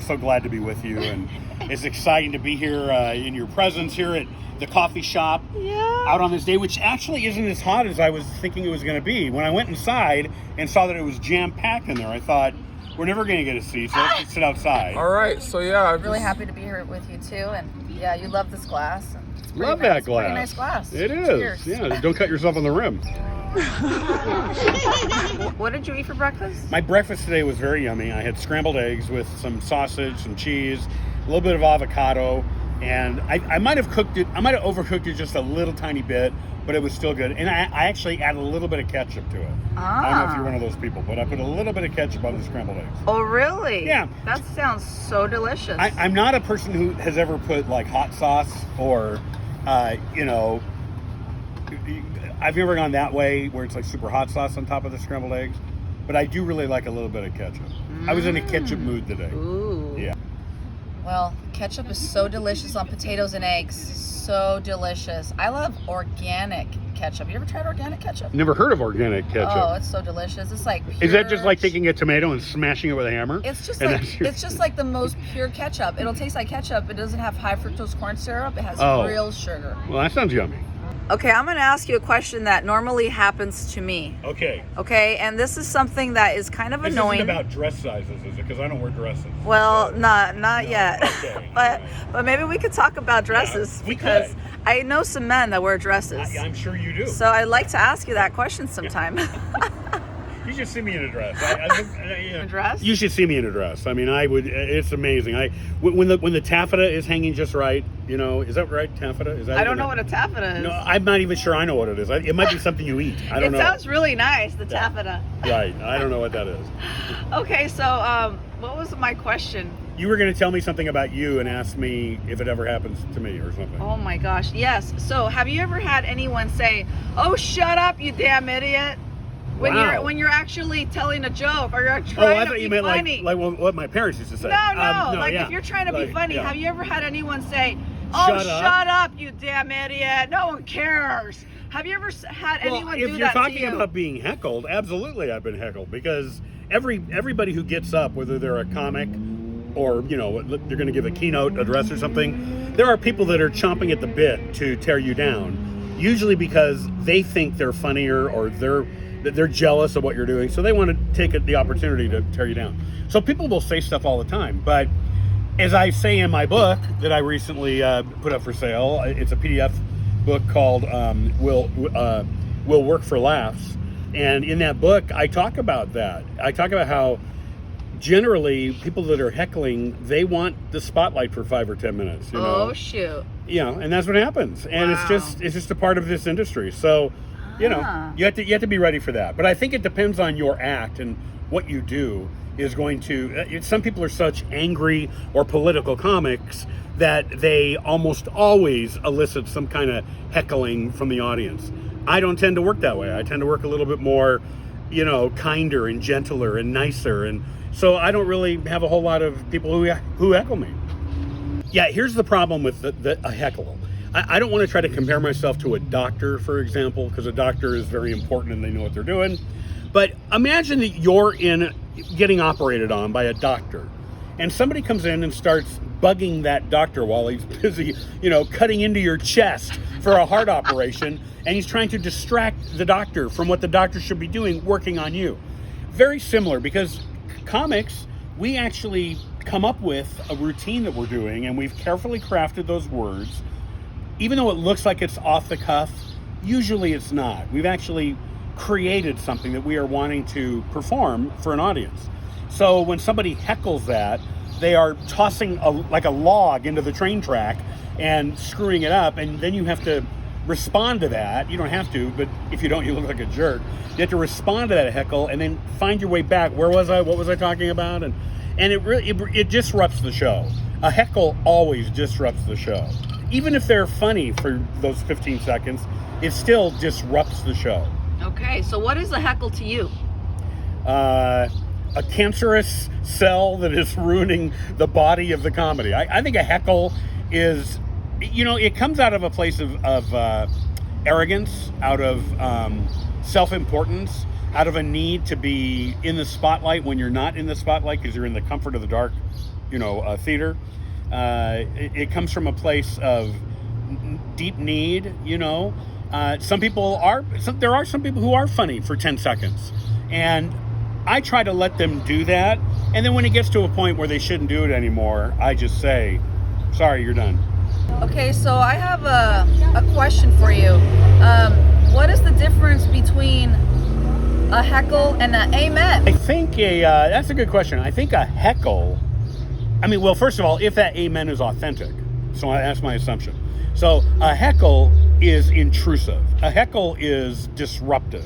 I'm so glad to be with you, and it's exciting to be here in your presence here at the coffee shop out on this day, which actually isn't as hot as I was thinking it was going to be. When I went inside and saw that it was jam-packed in there, I thought, we're never going to get a seat, so let's just sit outside. All right, so yeah. I'm really happy to be here with you too, and yeah, you love this glass. It's Love nice. that glass. Pretty nice glass. It is. Cheers. Yeah, don't cut yourself on the rim. What did you eat for breakfast? My breakfast today was very yummy. I had scrambled eggs with some sausage, some cheese, a little bit of avocado, and I might have cooked it. I might have overcooked it just a little tiny bit, but it was still good. And I actually added a little bit of ketchup to it. I don't know if you're one of those people, but I put a little bit of ketchup on the scrambled eggs. Oh, really? Yeah. That sounds so delicious. I'm not a person who has ever put like hot sauce or, I've never gone that way where it's like super hot sauce on top of the scrambled eggs, but I do really like a little bit of ketchup. I was in a ketchup mood today. Ooh. Yeah. Well, ketchup is so delicious on potatoes and eggs. So delicious. I love organic ketchup. You ever tried organic ketchup? Never heard of organic ketchup. Oh, it's so delicious. It's like pure... Is that just like taking a tomato and smashing it with a hammer? It's just like the most pure ketchup. It'll taste like ketchup. It doesn't have high fructose corn syrup. It has real sugar. Well, that sounds yummy. Okay, I'm going to ask you a question that normally happens to me. Okay. Okay, and this is something that is kind of annoying. This isn't about dress sizes, is it? Because I don't wear dresses. Well, not yet. Okay. but maybe we could talk about dresses because I know some men that wear dresses. I'm sure you do. So I'd like to ask you that question sometime. You should see me in a dress. A dress? You should see me in a dress. I mean, I would. It's amazing. When the taffeta is hanging just right, is that right? Taffeta? Is that? I don't know what a taffeta is. No, I'm not even sure I know what it is. It might be something you eat. I don't know. It sounds really nice, the taffeta. Right. I don't know what that is. Okay, so what was my question? You were going to tell me something about you and ask me if it ever happens to me or something. Oh my gosh, yes. So have you ever had anyone say, "Oh, shut up, you damn idiot"? When you're actually telling a joke or you're trying to be funny. I thought you meant like what my parents used to say. No, if you're trying to be funny, have you ever had anyone say, "Oh, shut up, you damn idiot. No one cares." Have you ever had anyone do that to you? If you're talking about being heckled, absolutely I've been heckled because everybody who gets up, whether they're a comic or, they're going to give a keynote address or something, there are people that are chomping at the bit to tear you down, usually because they think they're funnier or they're jealous of what you're doing, so they want to take the opportunity to tear you down. So people will say stuff all the time, but as I say in my book that I recently put up for sale, it's a PDF book called Will Work for Laughs, and in that book I talk about that. I talk about how generally people that are heckling, they want the spotlight for 5 or 10 minutes. Oh shoot! And that's what happens, and it's just a part of this industry. So. You have to be ready for that. But I think it depends on your act and what you do is going to. Some people are such angry or political comics that they almost always elicit some kind of heckling from the audience. I don't tend to work that way. I tend to work a little bit more, kinder and gentler and nicer, and so I don't really have a whole lot of people who heckle me. Yeah, here's the problem with a heckle. I don't want to try to compare myself to a doctor, for example, because a doctor is very important and they know what they're doing. But imagine that you're getting operated on by a doctor, and somebody comes in and starts bugging that doctor while he's busy, cutting into your chest for a heart operation, and he's trying to distract the doctor from what the doctor should be doing, working on you. Very similar, because comics, we actually come up with a routine that we're doing, and we've carefully crafted those words. Even though it looks like it's off the cuff, usually it's not. We've actually created something that we are wanting to perform for an audience. So when somebody heckles that, they are tossing like a log into the train track and screwing it up, and then you have to respond to that. You don't have to, but if you don't, you look like a jerk. You have to respond to that heckle and then find your way back. Where was I? What was I talking about? And it disrupts the show. A heckle always disrupts the show. Even if they're funny for those 15 seconds, it still disrupts the show. Okay, so what is a heckle to you? A cancerous cell that is ruining the body of the comedy. I think a heckle is, it comes out of a place of arrogance, out of self-importance, out of a need to be in the spotlight when you're not in the spotlight because you're in the comfort of the dark theater. It comes from a place of deep need. There are some people who are funny for 10 seconds, and I try to let them do that. And then when it gets to a point where they shouldn't do it anymore, I just say, sorry, you're done. Okay, so I have a question for you. What is the difference between a heckle and an amen? I think that's a good question. I think a heckle, well, first of all, if that amen is authentic, so that's my assumption. So a heckle is intrusive. A heckle is disruptive.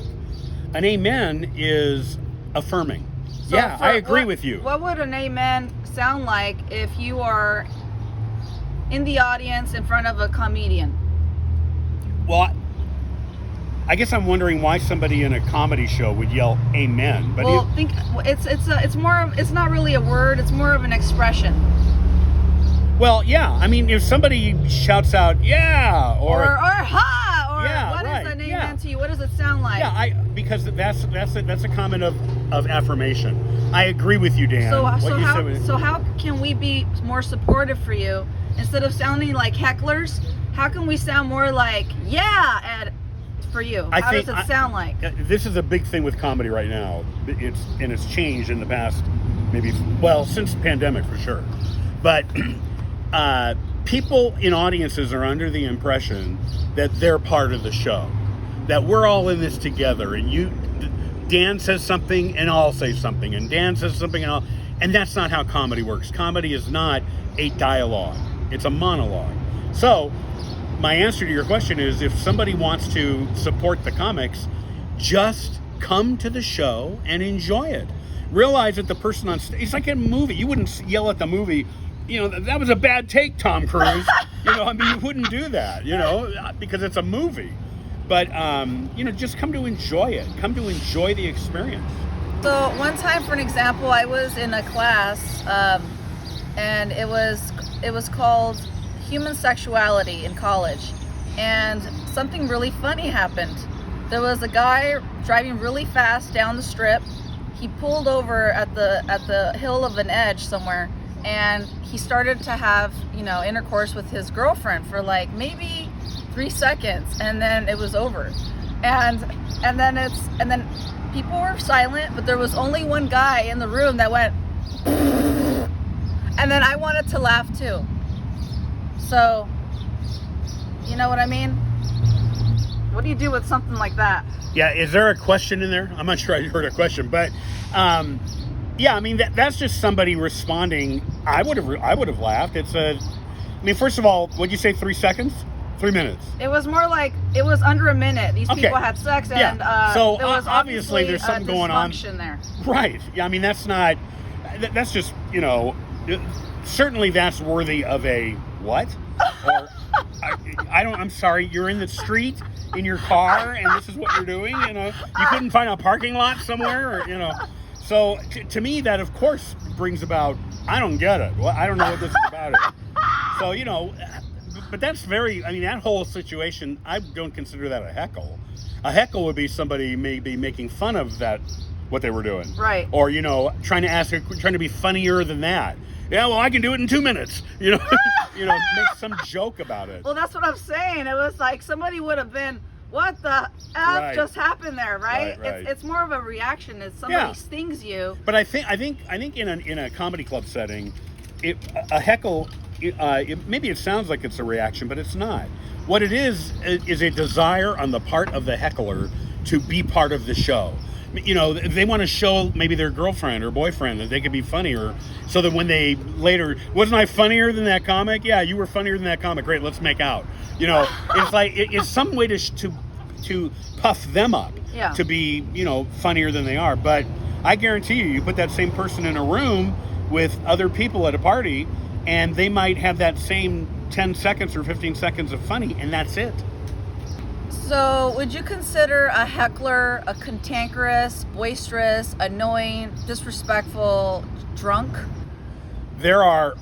An amen is affirming. So I agree with you. What would an amen sound like if you are in the audience in front of a comedian? Well, I guess I'm wondering why somebody in a comedy show would yell amen. But it's not really a word, it's more of an expression. Well, yeah. If somebody shouts out yeah or ha or yeah, what right, is an amen to you? What does it sound like? Yeah, because that's a comment of affirmation. I agree with you, Dan. So how can we be more supportive for you? Instead of sounding like hecklers, how can we sound more like, yeah, for you? How does it sound like? This is a big thing with comedy right now. It's changed in the past, since the pandemic for sure. But people in audiences are under the impression that they're part of the show, that we're all in this together, and Dan says something and I'll say something, and Dan says something and that's not how comedy works. Comedy is not a dialogue. It's a monologue. So my answer to your question is, if somebody wants to support the comics, just come to the show and enjoy it. Realize that the person on stage, it's like a movie. You wouldn't yell at the movie, that was a bad take, Tom Cruise. You wouldn't do that, because it's a movie. But, just come to enjoy it. Come to enjoy the experience. So one time, for an example, I was in a class, and it was called Human Sexuality in college, and something really funny happened. There was a guy driving really fast down the strip. He pulled over at the hill of an edge somewhere, and he started to have intercourse with his girlfriend for like maybe 3 seconds, and then it was over. And then people were silent, but there was only one guy in the room that went and then I wanted to laugh too. So, you know what I mean? What do you do with something like that? Yeah, is there a question in there? I'm not sure I heard a question, but that's just somebody responding. I would have laughed. First of all, what'd you say, 3 seconds? 3 minutes. It was more like, it was under a minute. These people had sex, and so there was obviously there's something going on there. Right. Yeah, that's just, certainly that's worthy of a what? Or I'm sorry, you're in the street in your car and this is what you're doing, you couldn't find a parking lot somewhere, or so to me that of course brings about, I don't get it. Well, I don't know what this is about it. So, but that's that whole situation, I don't consider that a heckle. A heckle would be somebody maybe making fun of what they were doing. Right. Or, trying to be funnier than that. Yeah, well, I can do it in 2 minutes. Make some joke about it. Well, that's what I'm saying. It was like somebody would have been, what the F just happened there, right? Right. It's more of a reaction. It's somebody stings you. But I think in a comedy club setting, a heckle, maybe it sounds like it's a reaction, but it's not. What it is a desire on the part of the heckler to be part of the show. They want to show maybe their girlfriend or boyfriend that they could be funnier, so that when they later, wasn't I funnier than that comic? Yeah, you were funnier than that comic. Great, let's make out. It's like it's some way to puff them up, to be funnier than they are. But I guarantee you put that same person in a room with other people at a party, and they might have that same 10 seconds or 15 seconds of funny, and that's it. So would you consider a heckler a cantankerous, boisterous, annoying, disrespectful drunk? There are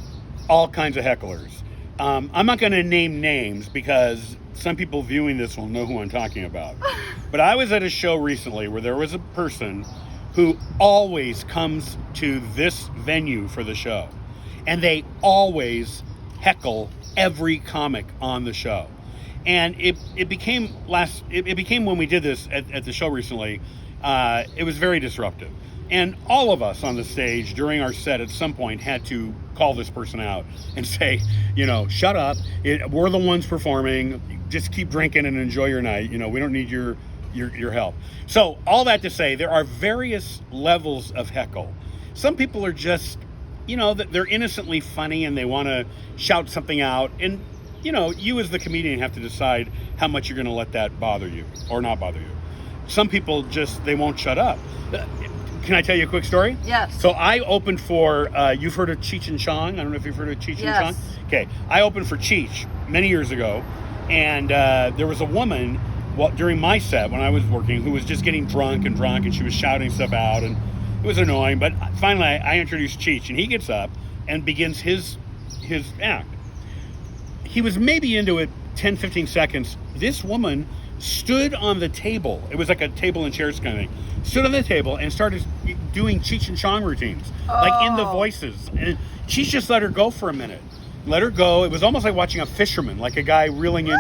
all kinds of hecklers. I'm not going to name names because some people viewing this will know who I'm talking about. But I was at a show recently where there was a person who always comes to this venue for the show. and they always heckle every comic on the show. And it became when we did this at the show recently, it was very disruptive. And all of us on the stage during our set at some point had to call this person out and say, shut up. We're the ones performing. Just keep drinking and enjoy your night. We don't need your help. So all that to say, there are various levels of heckle. Some people are just, they're innocently funny and they want to shout something out. And, you as the comedian have to decide how much you're going to let that bother you or not bother you. Some people they won't shut up. Can I tell you a quick story? Yes. So I opened for, you've heard of Cheech and Chong? I don't know if you've heard of Cheech and Chong. Okay. I opened for Cheech many years ago. And there was a woman during my set when I was working who was just getting drunk, and she was shouting stuff out, and it was annoying. But finally I introduced Cheech, and he gets up and begins his act. He was maybe into it 10, 15 seconds. This woman stood on the table. It was like a table and chairs kind of thing. Stood on the table and started doing Cheech and Chong routines, like in the voices. And Cheech just let her go for a minute. Let her go. It was almost like watching a fisherman, like a guy reeling in,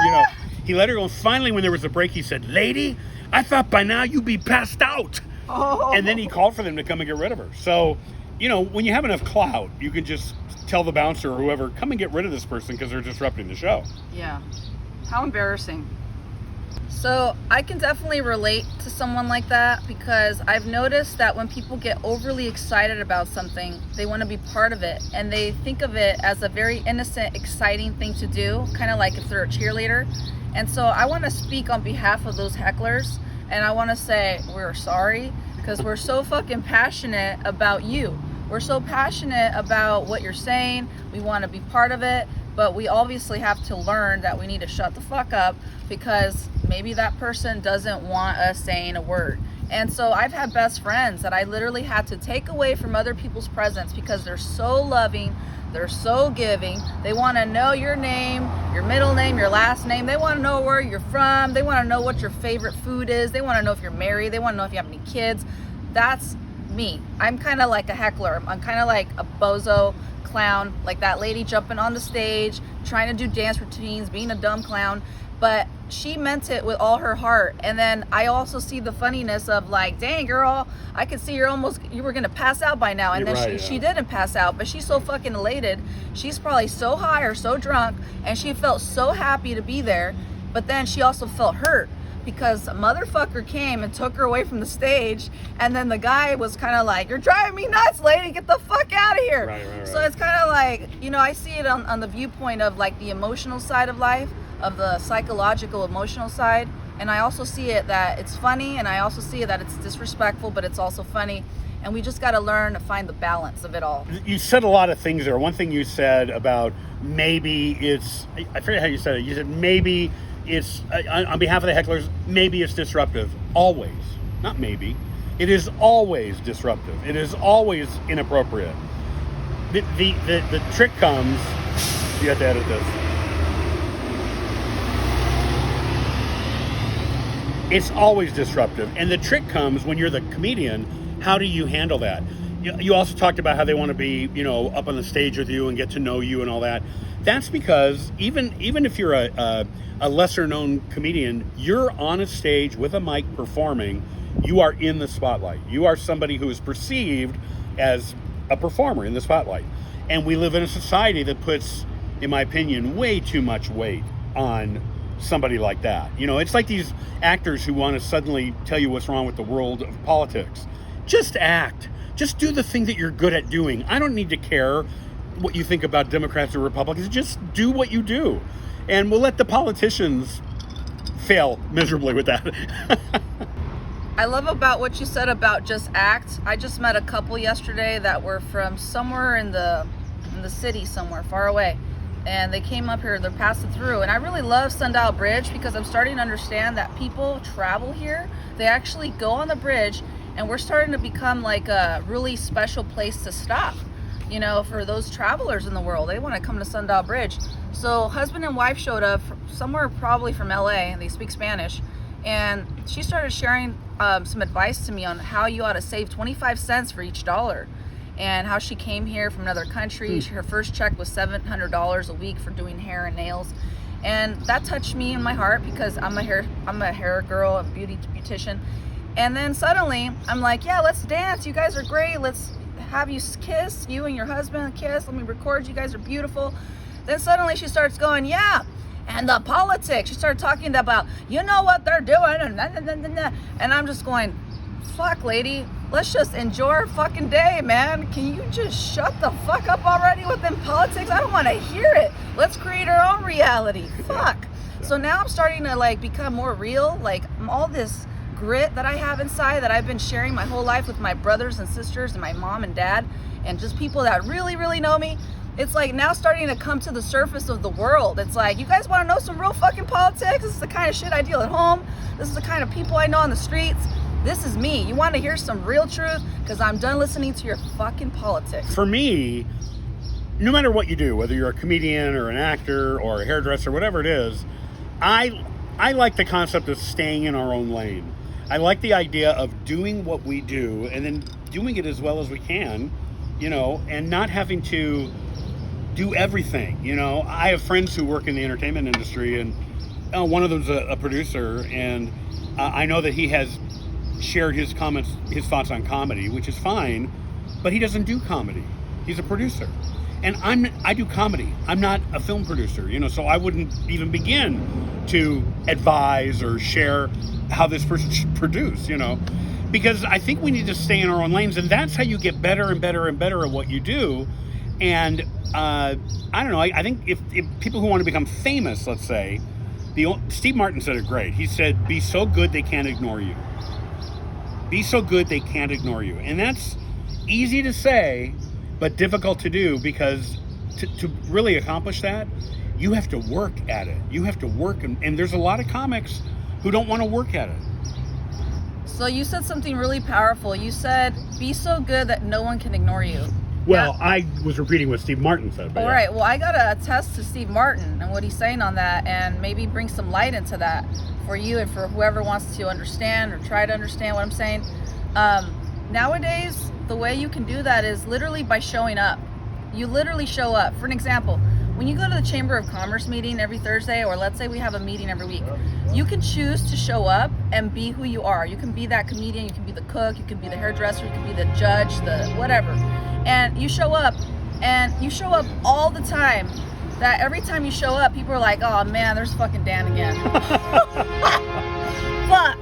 He let her go. Finally, when there was a break, he said, "Lady, I thought by now you'd be passed out." And then he called for them to come and get rid of her. So, when you have enough clout, you can just tell the bouncer or whoever, come and get rid of this person because they're disrupting the show. Yeah. How embarrassing. So I can definitely relate to someone like that, because I've noticed that when people get overly excited about something, they want to be part of it, and they think of it as a very innocent, exciting thing to do, kind of like if they're a cheerleader. And so I want to speak on behalf of those hecklers, and I want to say we're sorry, because we're so fucking passionate about you. We're so passionate about what you're saying. We want to be part of it, but we obviously have to learn that we need to shut the fuck up, because maybe that person doesn't want us saying a word. And so I've had best friends that I literally had to take away from other people's presence because they're so loving, they're so giving. They want to know your name, your middle name, your last name. They want to know where you're from. They want to know what your favorite food is. They want to know if you're married. They want to know if you have any kids. That's me. I'm kind of like a heckler. I'm kind of like a bozo clown, like that lady jumping on the stage, trying to do dance routines, being a dumb clown. But she meant it with all her heart. And then I also see the funniness of like, dang girl, I could see you were gonna pass out by now. And then she didn't pass out, but she's so fucking elated. She's probably so high or so drunk, and she felt so happy to be there. But then she also felt hurt because a motherfucker came and took her away from the stage. And then the guy was kind of like, "You're driving me nuts, lady, get the fuck out of here." Right. So it's kind of like, I see it on the viewpoint of like the emotional side of life, of the psychological emotional side. And I also see it that it's funny, and I also see it that it's disrespectful, but it's also funny. And we just got to learn to find the balance of it all. You said a lot of things there. One thing you said about maybe it's, I forget how you said it. You said maybe it's, on behalf of the hecklers, maybe it's disruptive. Always. Not maybe. It is always disruptive. It is always inappropriate. The trick comes, you have to edit this. It's always disruptive. And the trick comes when you're the comedian. How do you handle that? You also talked about how they want to be, up on the stage with you and get to know you and all that. That's because even if you're a lesser known comedian, you're on a stage with a mic performing. You are in the spotlight. You are somebody who is perceived as a performer in the spotlight. And we live in a society that puts, in my opinion, way too much weight on somebody like that. It's like these actors who want to suddenly tell you what's wrong with the world of politics. Just act. Just do the thing that you're good at doing. I don't need to care what you think about Democrats or Republicans. Just do what you do. And we'll let the politicians fail miserably with that. I love about what you said about just act. I just met a couple yesterday that were from somewhere in the city, somewhere far away. And they came up here, they're passing through. And I really love Sundial Bridge because I'm starting to understand that people travel here. They actually go on the bridge, and we're starting to become like a really special place to stop, for those travelers in the world. They want to come to Sundial Bridge. So husband and wife showed up somewhere probably from LA, and they speak Spanish. And she started sharing some advice to me on how you ought to save 25 cents for each dollar. and how she came here from another country. Her first check was $700 a week for doing hair and nails. And that touched me in my heart because I'm a hair girl, a beautician. And then suddenly I'm like, yeah, let's dance. You guys are great. Let's have you kiss, you and your husband kiss. Let me record. You guys are beautiful. Then suddenly she starts going, yeah, and the politics. She started talking about, you know what they're doing, and I'm just going, fuck, lady, let's just enjoy our fucking day, man. Can you just shut the fuck up already with them politics? I don't want to hear it. Let's create our own reality. Fuck. So now I'm starting to like become more real. Like all this grit that I have inside that I've been sharing my whole life with my brothers and sisters and my mom and dad and just people that really, really know me. It's like now starting to come to the surface of the world. It's like, you guys want to know some real fucking politics? This is the kind of shit I deal at home. This is the kind of people I know on the streets. This is me. You want to hear some real truth? Because I'm done listening to your fucking politics. For me, no matter what you do, whether you're a comedian or an actor or a hairdresser, whatever it is, I like the concept of staying in our own lane. I like the idea of doing what we do and then doing it as well as we can, you know, and not having to do everything. You know, I have friends who work in the entertainment industry, and one of them's a producer, and I know that he has shared his thoughts on comedy, which is fine, but he doesn't do comedy. He's a producer, and I do comedy. I'm not a film producer, you know, so I wouldn't even begin to advise or share how this person should produce, you know, because I think we need to stay in our own lanes, and that's how you get better and better and better at what you do. And I don't know, I think if people who want to become famous, let's say, Steve Martin said it great. He said, be so good they can't ignore you. Be so good they can't ignore you. And that's easy to say, but difficult to do, because to really accomplish that, you have to work at it. You have to work, and there's a lot of comics who don't want to work at it. So you said something really powerful. You said, be so good that no one can ignore you. Well, yeah. I was repeating what Steve Martin said. All right. Well, I got to attest to Steve Martin and what he's saying on that, and maybe bring some light into that for you and for whoever wants to understand or try to understand what I'm saying. Nowadays, the way you can do that is literally by showing up. You literally show up. For an example, when you go to the Chamber of Commerce meeting every Thursday, or let's say we have a meeting every week, you can choose to show up and be who you are. You can be that comedian, you can be the cook, you can be the hairdresser, you can be the judge, the whatever. And you show up all the time. That every time you show up, people are like, oh man, there's fucking Dan again. Fuck.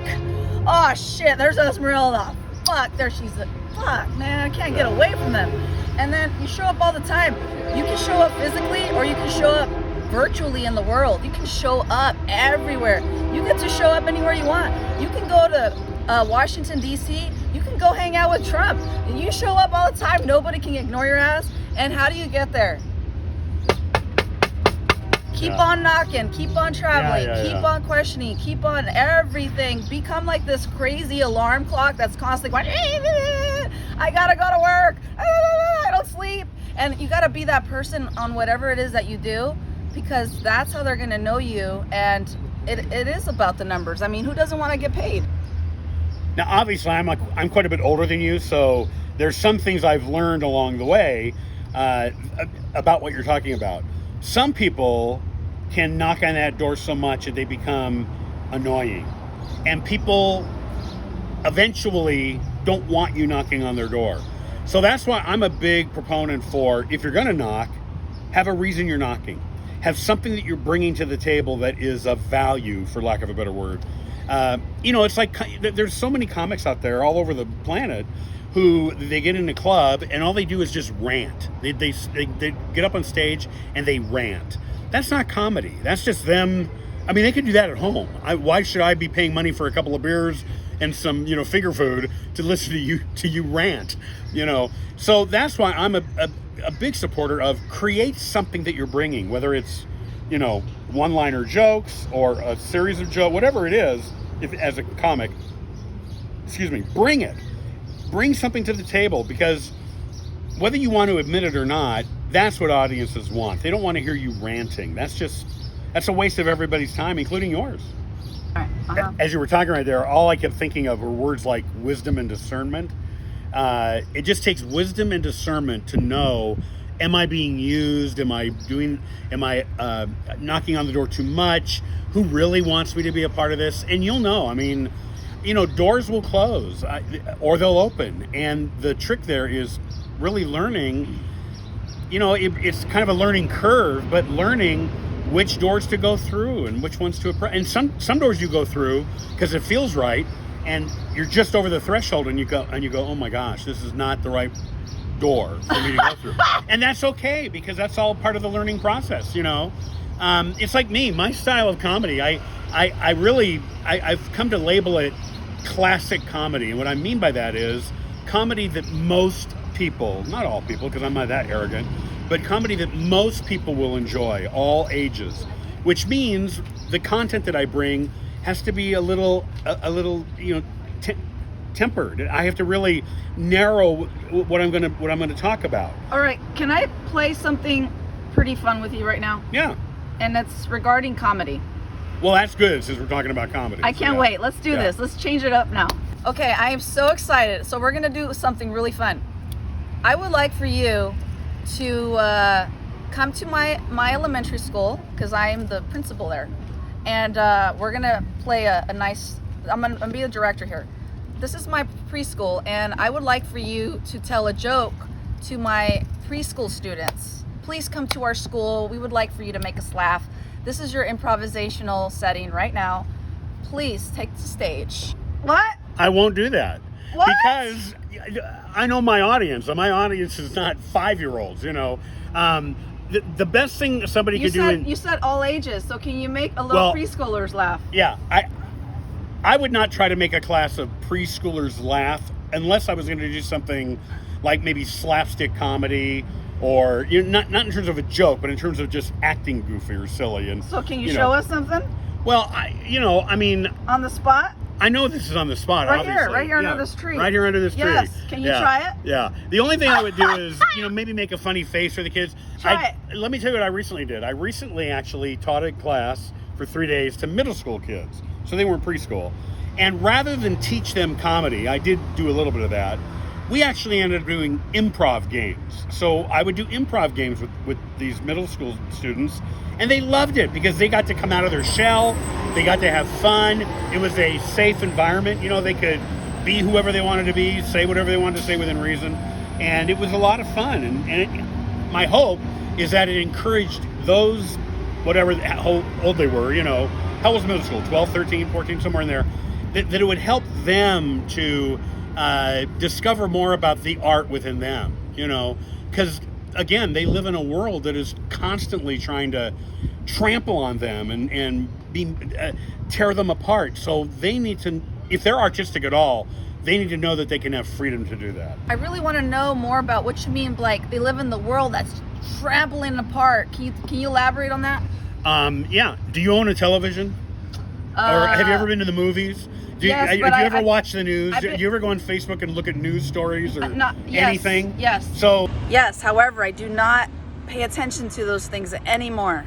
Oh shit, there's Esmeralda. Fuck, there she's fuck, man, I can't get away from them. And then you show up all the time. You can show up physically, or you can show up virtually in the world. You can show up everywhere. You get to show up anywhere you want. You can go to Washington, D.C. You can go hang out with Trump. You show up all the time. Nobody can ignore your ass. And how do you get there? Keep on knocking, keep on traveling, keep on questioning, keep on everything. Become like this crazy alarm clock that's constantly going, I gotta go to work, I don't sleep. And you gotta be that person on whatever it is that you do, because that's how they're gonna know you. And it is about the numbers. I mean, who doesn't want to get paid? Now, obviously, I'm quite a bit older than you, so there's some things I've learned along the way about what you're talking about. Some people can knock on that door so much that they become annoying. And people eventually don't want you knocking on their door. So that's why I'm a big proponent for, if you're going to knock, have a reason you're knocking. Have something that you're bringing to the table that is of value, for lack of a better word. You know, it's like there's so many comics out there all over the planet who they get in a club and all they do is just rant. They get up on stage and they rant. That's not comedy. That's just them. I mean, they could do that at home. Why should I be paying money for a couple of beers and some, you know, finger food to listen to you rant? You know, so that's why I'm a big supporter of create something that you're bringing, whether it's, you know, one-liner jokes or a series of jokes, whatever it is. If as a comic, bring it. Bring something to the table, because whether you want to admit it or not, that's what audiences want. They don't want to hear you ranting. That's a waste of everybody's time, including yours. All right. As you were talking right there, all I kept thinking of were words like wisdom and discernment. It just takes wisdom and discernment to know, am I being used? Am I knocking on the door too much? Who really wants me to be a part of this? And you'll know. I mean, doors will close or they'll open. And the trick there is really learning, it's kind of a learning curve, but learning which doors to go through and which ones to approach. And some doors you go through because it feels right, and you're just over the threshold, and you go, oh my gosh, this is not the right door for me to go through. And that's okay, because that's all part of the learning process. It's like me, my style of comedy. I've come to label it classic comedy, and what I mean by that is comedy that most people, not all people, because I'm not that arrogant, but comedy that most people will enjoy, all ages, which means the content that I bring has to be a little tempered. I have to really narrow what I'm going to talk about. All right, can I play something pretty fun with you right now? Yeah. And that's regarding comedy. Well, that's good, since we're talking about comedy. I can't wait. Let's do this. Let's change it up now. Okay, I am so excited. So we're going to do something really fun. I would like for you to come to my elementary school, because I am the principal there, and we're gonna play a nice. I'm gonna be the director here. This is my preschool, and I would like for you to tell a joke to my preschool students. Please come to our school. We would like for you to make us laugh. This is your improvisational setting right now. Please take the stage. What? I won't do that. What? Because I know my audience. My audience is not 5-year-olds. The best thing somebody could do. You said all ages. So can you make a little preschoolers laugh? Yeah, I would not try to make a class of preschoolers laugh unless I was going to do something like maybe slapstick comedy, or not in terms of a joke, but in terms of just acting goofy or silly. And so can you show us something? Well, I mean, on the spot. I know this is on the spot, obviously. Right here under this tree. Right here under this tree. Yes. Can you try it? Yeah. The only thing I would do is, maybe make a funny face for the kids. Try it. Let me tell you what I recently did. I recently actually taught a class for 3 days to middle school kids. So they weren't preschool. And rather than teach them comedy, I did do a little bit of that. We actually ended up doing improv games. So I would do improv games with these middle school students, and they loved it because they got to come out of their shell. They got to have fun. It was a safe environment. They could be whoever they wanted to be, say whatever they wanted to say within reason. And it was a lot of fun. My hope is that it encouraged those, whatever, how old they were, how was middle school, 12, 13, 14, somewhere in there, that it would help them to discover more about the art within them, because again, they live in a world that is constantly trying to trample on them and tear them apart. So they need to, if they're artistic at all, they need to know that they can have freedom to do that. I really want to know more about what you mean, like they live in the world that's trampling apart. Can you elaborate on that? Yeah. Do you own a television? Or have you ever been to the movies? Do you ever watch the news? Do you ever go on Facebook and look at news stories or anything? Yes. Yes, however, I do not pay attention to those things anymore.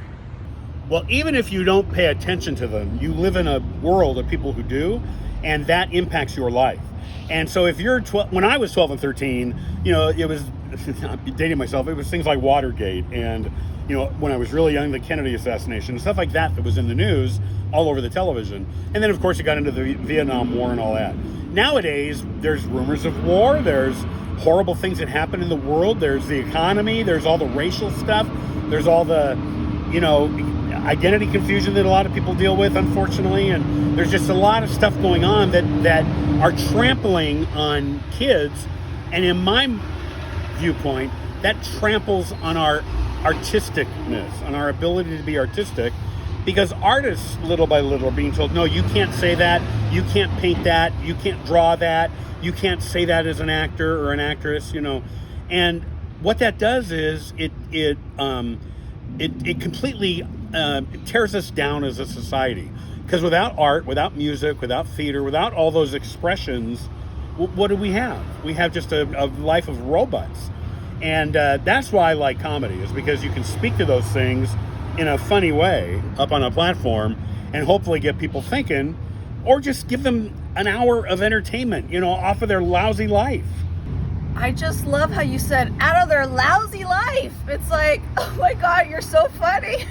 Well, even if you don't pay attention to them, you live in a world of people who do, and that impacts your life. And so if you're 12, when I was 12 and 13, it was, I'm dating myself, it was things like Watergate and, when I was really young, the Kennedy assassination, stuff like that was in the news all over the television. And then, of course, it got into the Vietnam War and all that. Nowadays, there's rumors of war, there's horrible things that happen in the world, there's the economy, there's all the racial stuff, there's all the, identity confusion that a lot of people deal with, unfortunately, and there's just a lot of stuff going on that are trampling on kids, and in my viewpoint, that tramples on our artisticness, on our ability to be artistic, because artists, little by little, are being told, no, you can't say that, you can't paint that, you can't draw that, you can't say that as an actor or an actress, and what that does is it completely tears us down as a society. Because without art, without music, without theater, without all those expressions, what do we have? We have just a life of robots. And that's why I like comedy, is because you can speak to those things in a funny way up on a platform and hopefully get people thinking, or just give them an hour of entertainment, off of their lousy life. I just love how you said out of their lousy life. It's like, oh my God, you're so funny.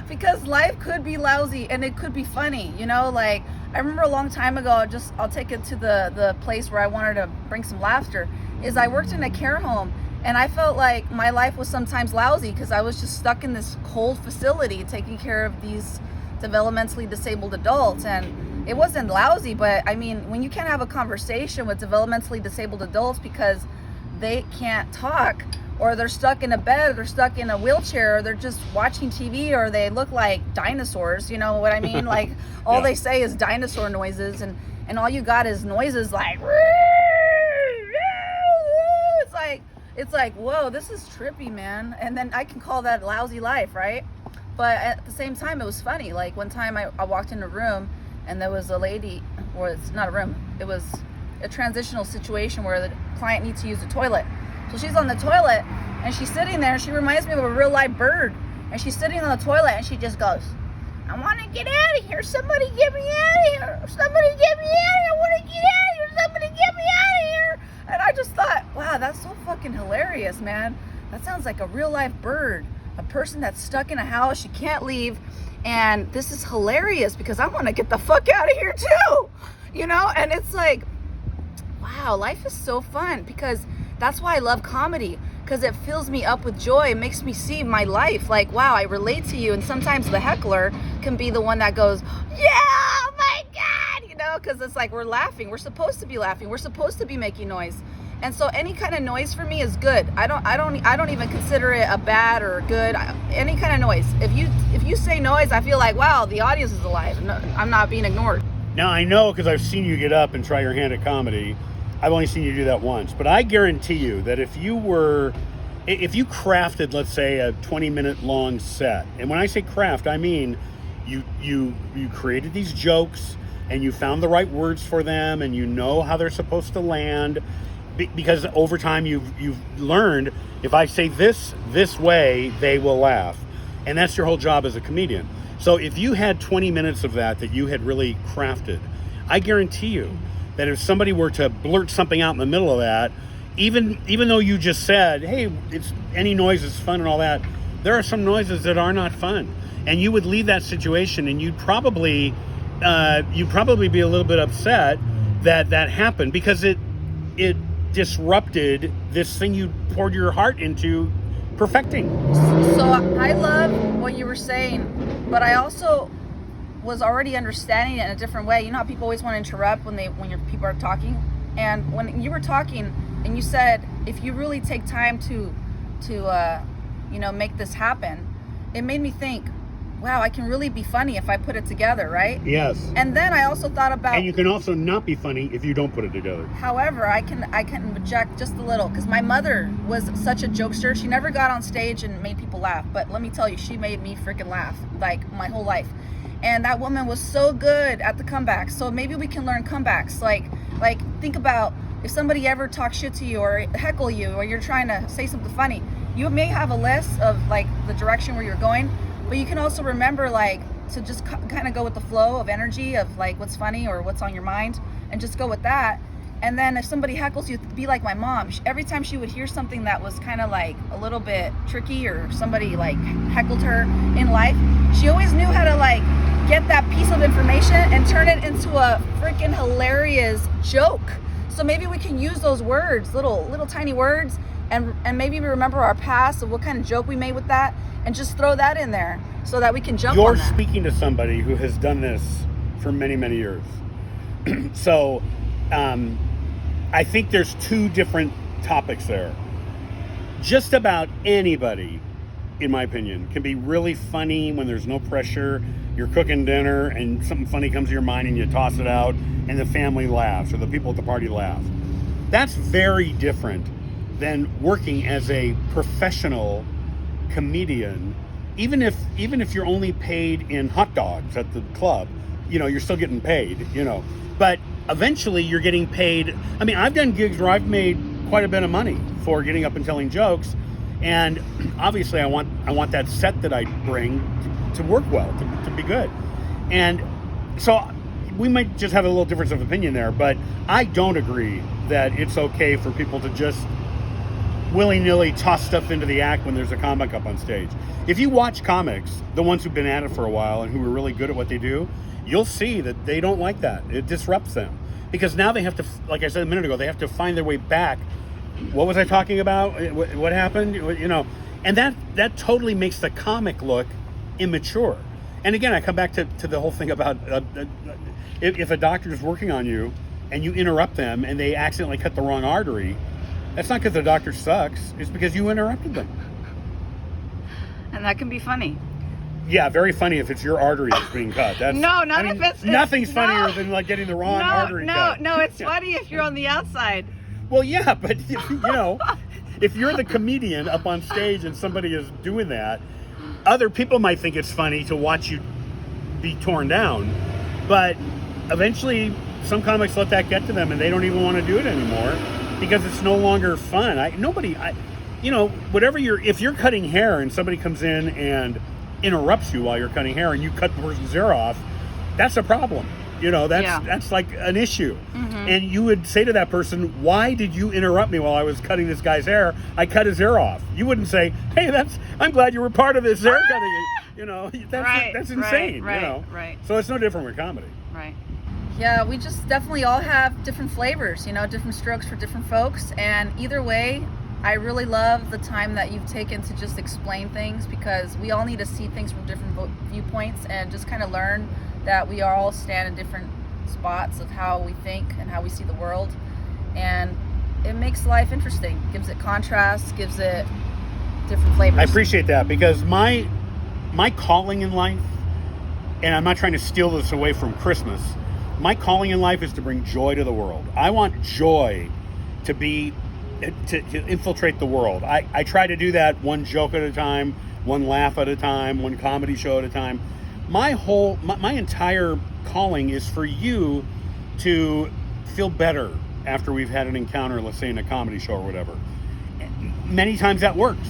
Because life could be lousy and it could be funny, you know. Like, I remember a long time ago, I'll take it to the place where I wanted to bring some laughter, is I worked in a care home, and I felt like my life was sometimes lousy because I was just stuck in this cold facility taking care of these developmentally disabled adults. And it wasn't lousy, but I mean, when you can't have a conversation with developmentally disabled adults because they can't talk, or they're stuck in a bed, or they're stuck in a wheelchair, or they're just watching TV, or they look like dinosaurs, you know what I mean? Like, all they say is dinosaur noises, and all you got is noises like, it's like, whoa, this is trippy, man. And then I can call that lousy life, right? But at the same time, it was funny. Like, one time I walked in a room, and there was a lady, or it's not a room, it was a transitional situation where the client needs to use the toilet. So she's on the toilet, and she's sitting there, and she reminds me of a real live bird. And she's sitting on the toilet, and she just goes, I want to get out of here. Somebody get me out of here. Somebody get me out of here. I want to get out of here. Somebody get me out of here. And I just thought, wow, that's so fucking hilarious, man. That sounds like a real live bird. A person that's stuck in a house, she can't leave. And this is hilarious because I want to get the fuck out of here too. You know? And it's like, wow, life is so fun, because that's why I love comedy, because it fills me up with joy. It makes me see my life like, wow, I relate to you. And sometimes the heckler can be the one that goes, yeah, oh my God, you know, because it's like we're laughing. We're supposed to be laughing. We're supposed to be making noise. And so any kind of noise for me is good. I don't even consider it a bad or good. Any kind of noise. If you say noise, I feel like, wow, the audience is alive. No, I'm not being ignored. Now, I know, because I've seen you get up and try your hand at comedy. I've only seen you do that once, but I guarantee you that if you crafted, let's say, a 20-minute long set, and when I say craft, I mean you created these jokes, and you found the right words for them, and you know how they're supposed to land, because over time you've learned, if I say this way, they will laugh, and that's your whole job as a comedian. So if you had 20 minutes of that you had really crafted, I guarantee you that if somebody were to blurt something out in the middle of that, even though you just said, hey, it's any noise is fun and all that, there are some noises that are not fun. And you would leave that situation, and you'd probably be a little bit upset that happened, because it disrupted this thing you poured your heart into perfecting. So I love what you were saying, but I also was already understanding it in a different way. You know how people always want to interrupt when your people are talking? And when you were talking and you said, if you really take time to make this happen, it made me think, wow, I can really be funny if I put it together, right? Yes. And then I also thought about... And you can also not be funny if you don't put it together. However, I can object just a little, because my mother was such a jokester. She never got on stage and made people laugh. But let me tell you, she made me freaking laugh, like, my whole life. And that woman was so good at the comebacks. So maybe we can learn comebacks. Like think about if somebody ever talks shit to you or heckle you, or you're trying to say something funny, you may have a list of like the direction where you're going, but you can also remember like to just kind of go with the flow of energy of like what's funny or what's on your mind, and just go with that. And then if somebody heckles you, be like my mom. Every time she would hear something that was kind of like a little bit tricky, or somebody like heckled her in life, she always knew how to like get that piece of information and turn it into a freaking hilarious joke. So maybe we can use those words, little tiny words, and maybe we remember our past of what kind of joke we made with that, and just throw that in there so that we can jump on that. You're speaking to somebody who has done this for many, many years. So I think there's two different topics there. Just about anybody, in my opinion, can be really funny when there's no pressure. You're cooking dinner and something funny comes to your mind and you toss it out and the family laughs, or the people at the party laugh. That's very different than working as a professional comedian. Even if you're only paid in hot dogs at the club, you're still getting paid, but eventually you're getting paid. I mean, I've done gigs where I've made quite a bit of money for getting up and telling jokes, and obviously I want that set that I bring to work well, to be good. And so we might just have a little difference of opinion there, but I don't agree that it's okay for people to just willy-nilly toss stuff into the act when there's a comic up on stage. If you watch comics, the ones who've been at it for a while and who are really good at what they do, you'll see that they don't like that. It disrupts them. Because now they have to, like I said a minute ago, they have to find their way back. What was I talking about? What happened? You know, and that totally makes the comic look immature. And again, I come back to the whole thing about if a doctor's working on you and you interrupt them and they accidentally cut the wrong artery, that's not because the doctor sucks. It's because you interrupted them. And that can be funny. Yeah, very funny if it's your artery that's being cut. That's, if it's nothing's funnier than like getting the wrong artery cut. No, it's funny if you're on the outside. Well, yeah, but you know, if you're the comedian up on stage and somebody is doing that, other people might think it's funny to watch you be torn down, but eventually some comics let that get to them and they don't even want to do it anymore because it's no longer fun. You know, if you're cutting hair and somebody comes in and interrupts you while you're cutting hair and you cut the person's hair off, that's a problem. You know, that's like an issue. Mm-hmm. And you would say to that person, why did you interrupt me while I was cutting this guy's hair? I cut his hair off. You wouldn't say, hey, I'm glad you were part of this hair cutting. You know, that's insane. Right, you know? right. So it's no different with comedy. Right. Yeah, we just definitely all have different flavors, you know, different strokes for different folks. And either way, I really love the time that you've taken to just explain things, because we all need to see things from different viewpoints and just kind of learn that we all stand in different spots of how we think and how we see the world. And it makes life interesting, gives it contrast, gives it different flavors. I appreciate that, because my calling in life, and I'm not trying to steal this away from Christmas, my calling in life is to bring joy to the world. I want joy to infiltrate the world. I try to do that one joke at a time, one laugh at a time, one comedy show at a time. My entire calling is for you to feel better after we've had an encounter, let's say in a comedy show or whatever. Many times that works.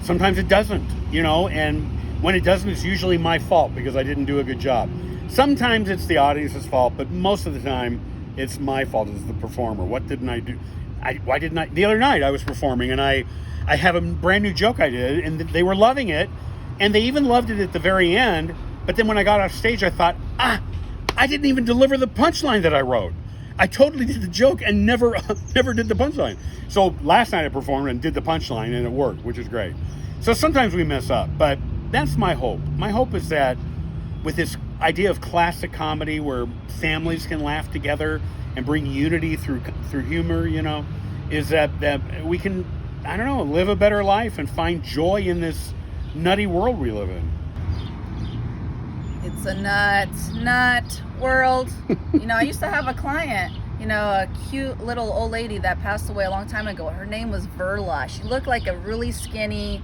Sometimes it doesn't, you know, and when it doesn't, it's usually my fault because I didn't do a good job. Sometimes it's the audience's fault, but most of the time it's my fault as the performer. What didn't I do? Why didn't I? The other night I was performing and I have a brand new joke I did and they were loving it, and they even loved it at the very end. But then when I got off stage, I thought, I didn't even deliver the punchline that I wrote. I totally did the joke and never did the punchline. So last night I performed and did the punchline and it worked, which is great. So sometimes we mess up, but that's my hope. My hope is that with this idea of classic comedy where families can laugh together and bring unity through humor, you know, is that we can, I don't know, live a better life and find joy in this nutty world we live in. It's a nut world. You know, I used to have a client, you know, a cute little old lady that passed away a long time ago. Her name was Verla. She looked like a really skinny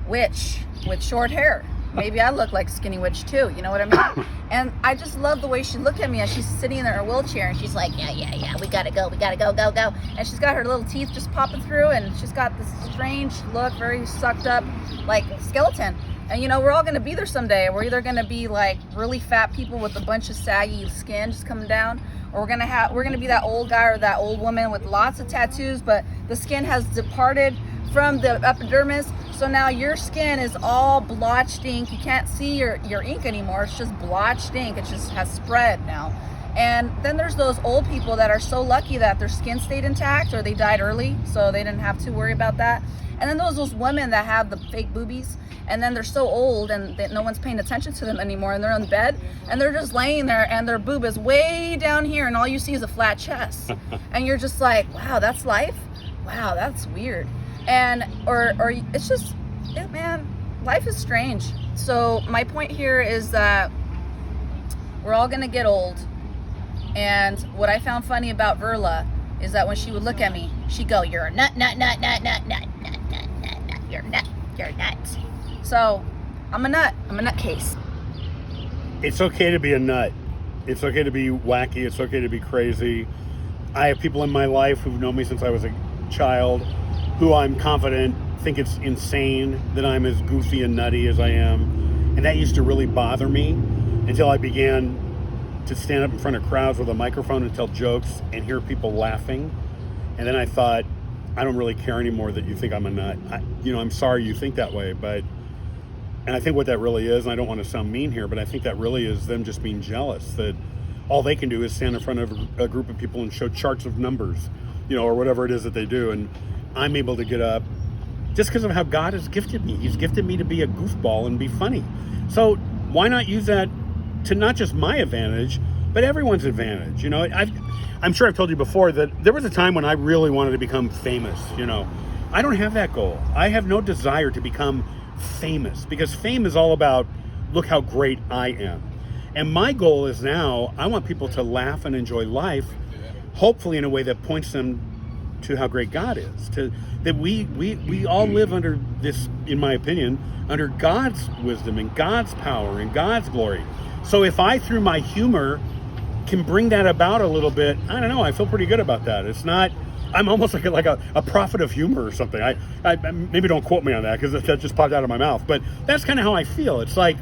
witch with short hair. Maybe I look like a skinny witch too, you know what I mean? And I just love the way she looked at me as she's sitting in her wheelchair and she's like, yeah, we gotta go. And she's got her little teeth just popping through and she's got this strange look, very sucked up, like a skeleton. And you know, we're all gonna be there someday. We're either gonna be like really fat people with a bunch of saggy skin just coming down, or we're gonna be that old guy or that old woman with lots of tattoos, but the skin has departed from the epidermis. So now your skin is all blotched ink. You can't see your ink anymore. It's just blotched ink. It just has spread now. And then there's those old people that are so lucky that their skin stayed intact or they died early, so they didn't have to worry about that. And then those women that have the fake boobies, and then they're so old and no one's paying attention to them anymore, and they're on the bed and they're just laying there and their boob is way down here and all you see is a flat chest. And you're just like, wow, that's life? Wow, that's weird. And or it's just, man, life is strange. So my point here is that we're all gonna get old. And what I found funny about Verla is that when she would look at me, she'd go, you're a nut, you're a nut. So I'm a nutcase. It's okay to be a nut. It's okay to be wacky. It's okay to be crazy. I have people in my life who've known me since I was a child who I'm confident think it's insane that I'm as goofy and nutty as I am. And that used to really bother me until I began to stand up in front of crowds with a microphone and tell jokes and hear people laughing. And then I thought, I don't really care anymore that you think I'm a nut. I'm sorry you think that way, and I think what that really is, and I don't want to sound mean here, but I think that really is them just being jealous that all they can do is stand in front of a group of people and show charts of numbers, or whatever it is that they do. And I'm able to get up just because of how God has gifted me. He's gifted me to be a goofball and be funny. So why not use that to not just my advantage, but everyone's advantage? I'm sure I've told you before that there was a time when I really wanted to become famous. I don't have that goal. I have no desire to become famous, because fame is all about, look how great I am. And my goal is now, I want people to laugh and enjoy life, hopefully in a way that points them to how great God is. That we all live under this, in my opinion, under God's wisdom and God's power and God's glory. So if I, through my humor, can bring that about a little bit, I don't know, I feel pretty good about that. It's not, I'm almost like a prophet of humor or something. I maybe don't quote me on that, because that just popped out of my mouth. But that's kind of how I feel. It's like,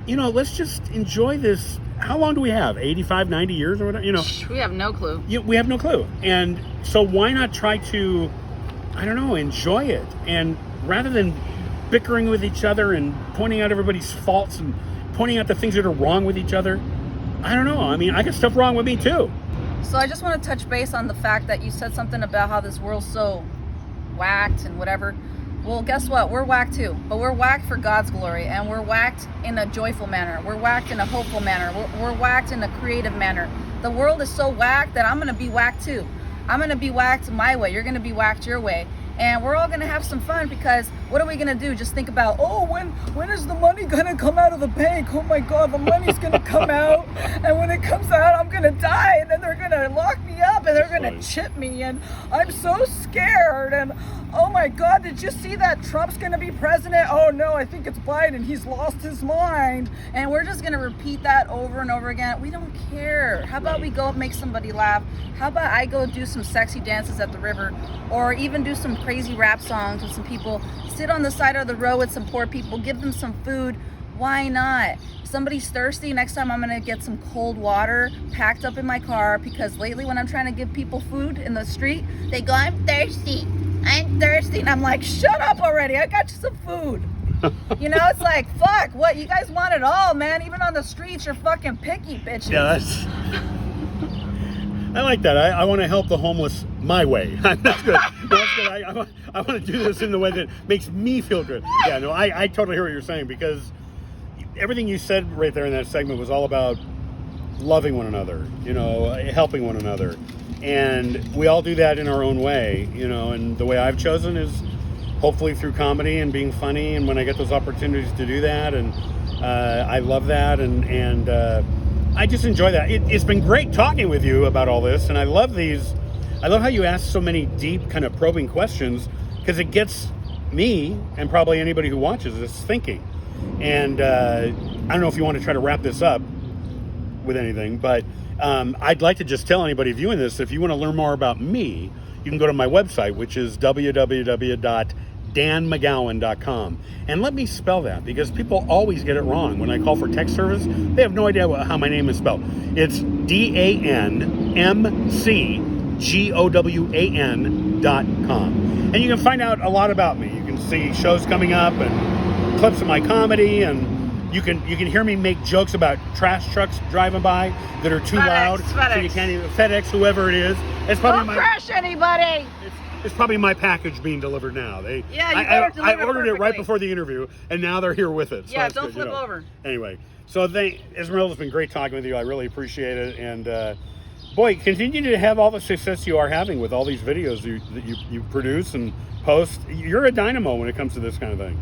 let's just enjoy this. How long do we have? 85, 90 years or whatever? We have no clue. We have no clue. And so why not try to, I don't know, enjoy it? And rather than bickering with each other and pointing out everybody's faults and pointing out the things that are wrong with each other, I don't know. I mean, I got stuff wrong with me too. So I just want to touch base on the fact that you said something about how this world's so whacked and whatever. Well, guess what? We're whacked too, but we're whacked for God's glory, and we're whacked in a joyful manner. We're whacked in a hopeful manner. We're whacked in a creative manner. The world is so whacked that I'm going to be whacked too. I'm going to be whacked my way. You're going to be whacked your way. And we're all going to have some fun, because what are we going to do? Just think about, when is the money going to come out of the bank? Oh my God, the money's going to come out. And when it comes out, I'm going to die. And then they're going to lock me up and they're going to chip me. And I'm so scared. And oh my God, did you see that Trump's going to be president? Oh no, I think it's Biden. He's lost his mind. And we're just going to repeat that over and over again. We don't care. How about we go make somebody laugh? How about I go do some sexy dances at the river, or even do some crazy rap songs with some people, sit on the side of the road with some poor people, give them some food. Why not? If somebody's thirsty, next time I'm gonna get some cold water packed up in my car, because lately when I'm trying to give people food in the street, they go, I'm thirsty. And I'm like, shut up already, I got you some food. It's like, fuck, what, you guys want it all, man. Even on the streets, you're fucking picky, bitches. Yeah, I like that. I want to help the homeless my way. That's good. That's good. I want to do this in the way that makes me feel good. Yeah, no, I totally hear what you're saying, because everything you said right there in that segment was all about loving one another, helping one another. And we all do that in our own way, and the way I've chosen is hopefully through comedy and being funny. And when I get those opportunities to do that, and I love that, and I just enjoy that. It's been great talking with you about all this, and I love these. I love how you ask so many deep, kind of probing questions, because it gets me, and probably anybody who watches this, thinking. And I don't know if you want to try to wrap this up with anything, but I'd like to just tell anybody viewing this, if you want to learn more about me, you can go to my website, which is www.danmcgowan.com. And let me spell that, because people always get it wrong. When I call for text service, they have no idea how my name is spelled. It's DANMCGOWAN.com. And you can find out a lot about me. You can see shows coming up and clips of my comedy, and you can hear me make jokes about trash trucks driving by that are too loud. FedEx. So you can't even, FedEx, whoever it is. It's probably Don't crush anybody. It's probably my package being delivered now. You better deliver I ordered it right perfectly. before the interview, and now they're here with it. So Yeah, that's don't good, flip over. Anyway, so Esmeralda, it's been great talking with you. I really appreciate it, and boy, continue to have all the success you are having with all these videos that you produce and post. You're a dynamo when it comes to this kind of thing.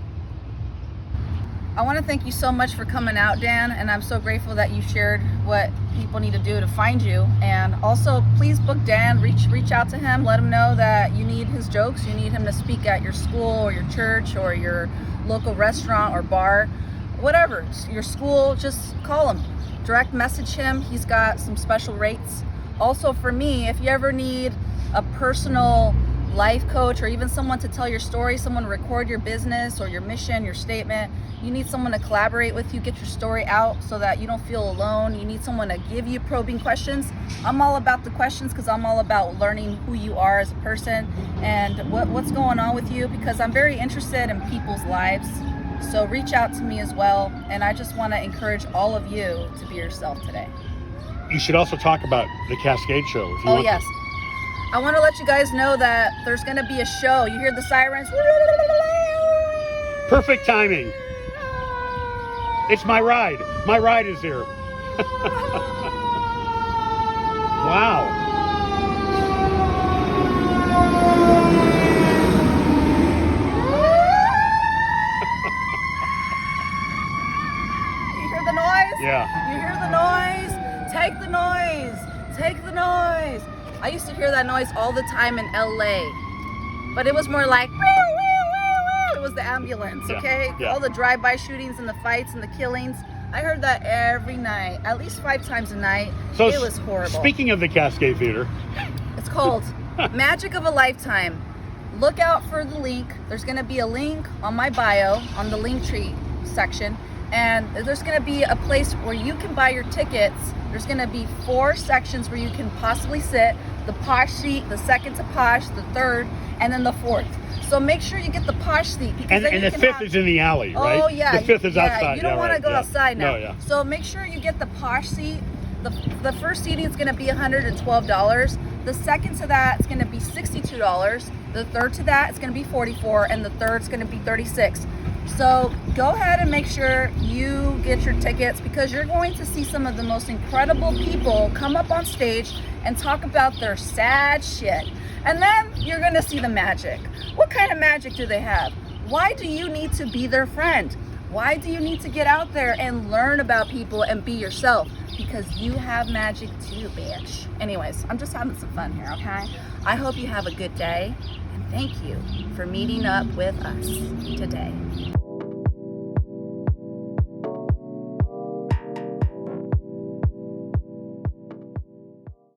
I want to thank you so much for coming out, Dan, and I'm so grateful that you shared what people need to do to find you. And also, please book Dan, reach out to him, let him know that you need his jokes, you need him to speak at your school or your church or your local restaurant or bar, whatever, your school. Just call him, direct message him. He's got some special rates. Also for me, if you ever need a personal life coach, or even someone to tell your story, someone to record your business or your mission, your statement. You need someone to collaborate with you, get your story out so that you don't feel alone. You need someone to give you probing questions. I'm all about the questions because I'm all about learning who you are as a person and what's going on with you, because I'm very interested in people's lives. So reach out to me as well. And I just want to encourage all of you to be yourself today. You should also talk about the Cascade Show. If you Oh, want yes. I want to let you guys know that there's going to be a show. You hear the sirens? Perfect timing. It's my ride. My ride is here. Wow. You hear the noise? Yeah. You hear the noise? Take the noise. Take the noise. I used to hear that noise all the time in LA, but it was more like it was the ambulance, Yeah, okay? yeah. All the drive-by shootings and the fights and the killings. I heard that every night, at least 5 times a night. So it was horrible. Speaking of the Cascade Theater, It's called Magic of a Lifetime. Look out for the link. There's going to be a link on my bio on the Linktree section, and there's going to be a place where you can buy your tickets. There's going to be 4 sections where you can possibly sit: the posh seat, the second to posh, the third, and then the 4th. So make sure you get the posh seat. and the 5th is in the alley, right? Oh yeah. The 5th is outside. You don't yeah, want right, to go yeah. outside now. No, yeah. So make sure you get the posh seat. The first seating is going to be $112. The second to that is going to be $62. The third to that is going to be $44, and the third is going to be $36. So go ahead and make sure you get your tickets, because you're going to see some of the most incredible people come up on stage and talk about their sad shit. And then you're going to see the magic. What kind of magic do they have? Why do you need to be their friend? Why do you need to get out there and learn about people and be yourself? Because you have magic too, bitch. Anyways, I'm just having some fun here, okay? I hope you have a good day, and thank you for meeting up with us today.